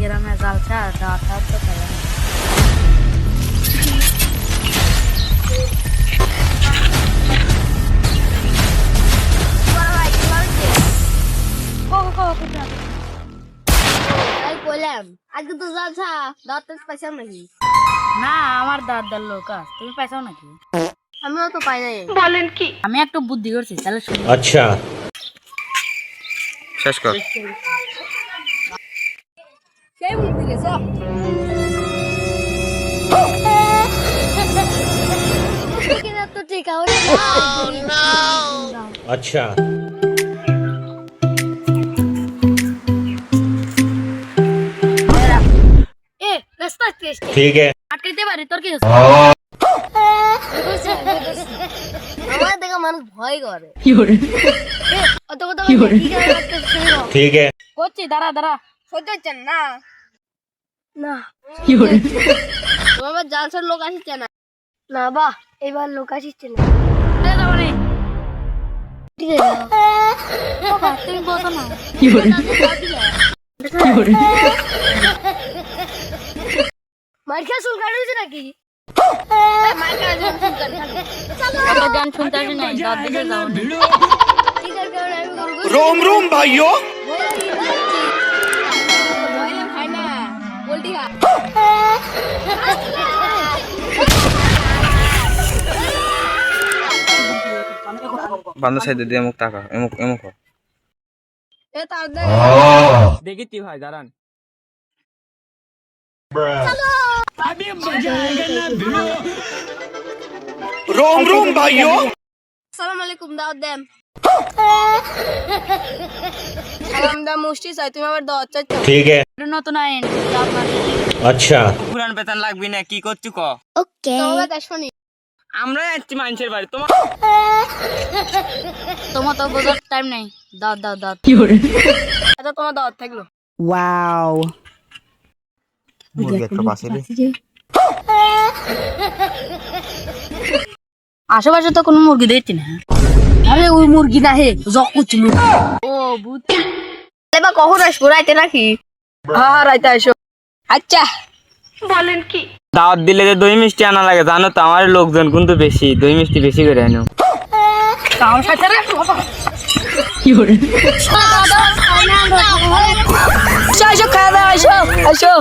গ্রামে জালসা দাঁত হাত তো খাই না। আজকে তো জালসা দাঁত পাইছাম নাকি? না আমার দাঁত দার লোক আছে, তুমি পাইছাও নাকি? আমিও তো পাই নাই। বলেন কি? আমি একটু বুদ্ধি করছি, তাহলে শুনি। अच्छा শেষ কর। সেই বুদ্ধি গেছে। কিনা তো ঠিক আছে। अच्छा এ রাস্তা টেস্ট ठीक है আটকাইতে পারি, তোর কি হচ্ছে? আমার দেখা মানুষ ভয় করে। অত কথা ठीक है করছি, দাঁড়া দাঁড়া। সহ্য হচ্ছে না। না তোমার জালসার লোক আসছে না। না বাহ, এবার লোক আসছে না। ঠিক আছে তুমি বোঝো না। মার খেয়ে চুল কাটছে নাকি? অত গান শুনতে আসি নাই, দাঁত দিকে যাও নি। रोम रोम भाइयों বান্ধব সাইডে দিয়ে মুখ টাকা এমুক এমুক দেখেছি ভাই দাঁড়ান रोम रोम भाइयों আসসালামু আলাইকুম, দাওয়াত দেন। সালাম দা মুষ্টি চাই, তুমি আবার দাওয়াত চাচ্ছ? ठीक है নতুন আইন দাঁত মারি। अच्छा পুরান বেতন লাগবি না কি করছু ক তোমার কথা শুনি। আমরা যাচ্ছি মানুষের বাড়ি তোমার তোমার তো বোঝার টাইম নেই। দাঁত দাঁত দাঁত আচ্ছা তোমার দাওয়াত থাকলো। মুরগি একটা পাশে রে আশেপাশে তো কোনো মুরগি দেখছি না। আরে ওই মুরগি না হে জকুচ মুরগি। ও বুঝ এবার কখন আসবো? রাইতে নাকি? হ্যাঁ রাইতে আসো। আচ্ছা বলেন কি? দাওয়াত দিলে যে দই মিষ্টি আনা লাগে জানো তো আমার লোকজন কিন্তু বেশি দই মিষ্টি বেশি করে আনো আমার সাথে রে আসো খাওয়া দাওয়া আসো আসো